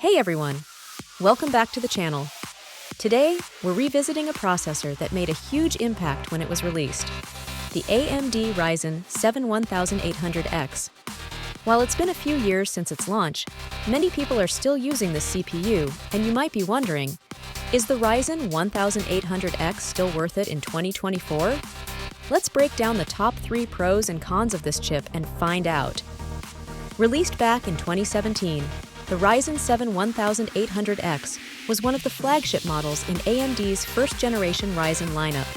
Hey everyone! Welcome back to the channel. Today, we're revisiting a processor that made a huge impact when it was released, the AMD Ryzen 7 1800X. While it's been a few years since its launch, many people are still using this CPU, and you might be wondering, is the Ryzen 1800X still worth it in 2024? Let's break down the top 3 pros and cons of this chip and find out. Released back in 2017, the Ryzen 7 1800X was one of the flagship models in AMD's first-generation Ryzen lineup.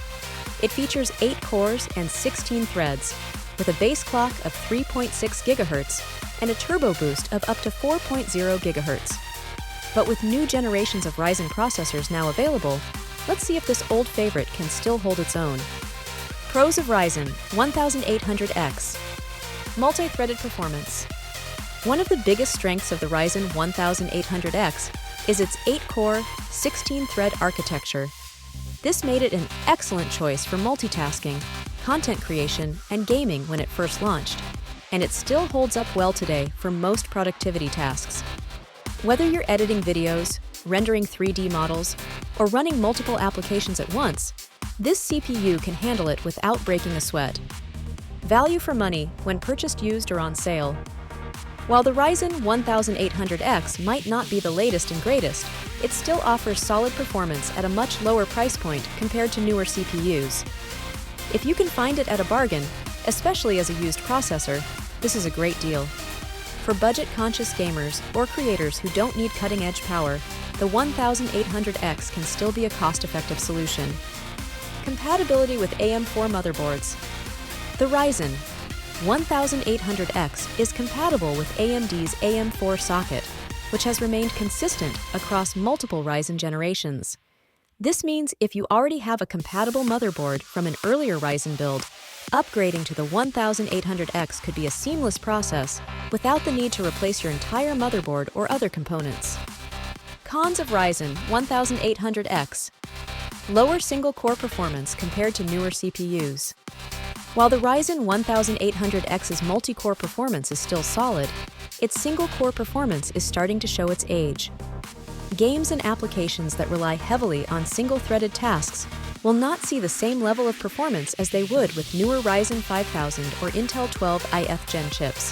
It features 8 cores and 16 threads, with a base clock of 3.6 GHz and a turbo boost of up to 4.0 GHz. But with new generations of Ryzen processors now available, let's see if this old favorite can still hold its own. Pros of Ryzen 1800X. Multi-threaded performance. One of the biggest strengths of the Ryzen 1800X is its 8-core, 16-thread architecture. This made it an excellent choice for multitasking, content creation, and gaming when it first launched, and it still holds up well today for most productivity tasks. Whether you're editing videos, rendering 3D models, or running multiple applications at once, this CPU can handle it without breaking a sweat. Value for money when purchased used or on sale. While the Ryzen 1800X might not be the latest and greatest, it still offers solid performance at a much lower price point compared to newer CPUs. If you can find it at a bargain, especially as a used processor, this is a great deal. For budget-conscious gamers or creators who don't need cutting-edge power, the 1800X can still be a cost-effective solution. Compatibility with AM4 motherboards. The Ryzen 1800X is compatible with AMD's AM4 socket, which has remained consistent across multiple Ryzen generations. This means if you already have a compatible motherboard from an earlier Ryzen build, upgrading to the 1800X could be a seamless process without the need to replace your entire motherboard or other components. Cons of Ryzen 1800X. Lower single-core performance compared to newer CPUs. While the Ryzen 1800X's multi-core performance is still solid, its single-core performance is starting to show its age. Games and applications that rely heavily on single-threaded tasks will not see the same level of performance as they would with newer Ryzen 5000 or Intel 12i Gen chips.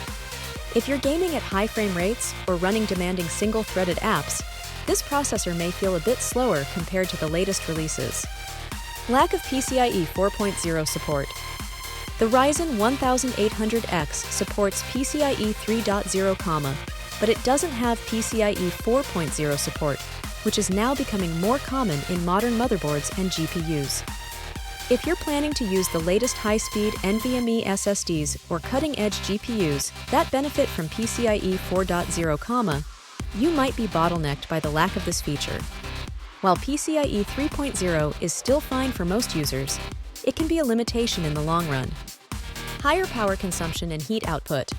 If you're gaming at high frame rates or running demanding single-threaded apps, this processor may feel a bit slower compared to the latest releases. Lack of PCIe 4.0 support. The Ryzen 1800X supports PCIe 3.0, but it doesn't have PCIe 4.0 support, which is now becoming more common in modern motherboards and GPUs. If you're planning to use the latest high-speed NVMe SSDs or cutting-edge GPUs that benefit from PCIe 4.0, you might be bottlenecked by the lack of this feature. While PCIe 3.0 is still fine for most users, it can be a limitation in the long run. Higher power consumption and heat output.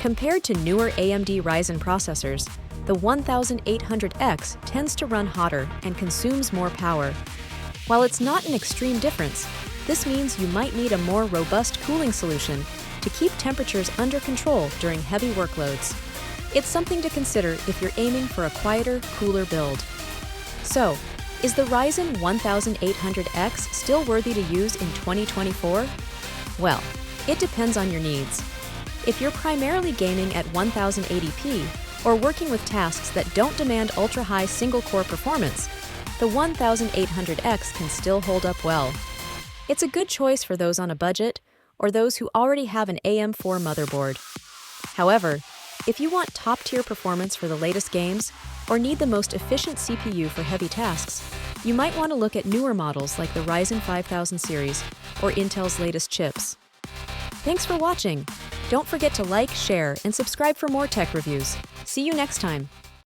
Compared to newer AMD Ryzen processors, the 1800X tends to run hotter and consumes more power. While it's not an extreme difference, this means you might need a more robust cooling solution to keep temperatures under control during heavy workloads. It's something to consider if you're aiming for a quieter, cooler build. So, is the Ryzen 1800X still worthy to use in 2024? Well, it depends on your needs. If you're primarily gaming at 1080p or working with tasks that don't demand ultra-high single-core performance, the 1800X can still hold up well. It's a good choice for those on a budget or those who already have an AM4 motherboard. However, if you want top-tier performance for the latest games or need the most efficient CPU for heavy tasks, you might want to look at newer models like the Ryzen 5000 series or Intel's latest chips. Thanks for watching! Don't forget to like, share, and subscribe for more tech reviews. See you next time!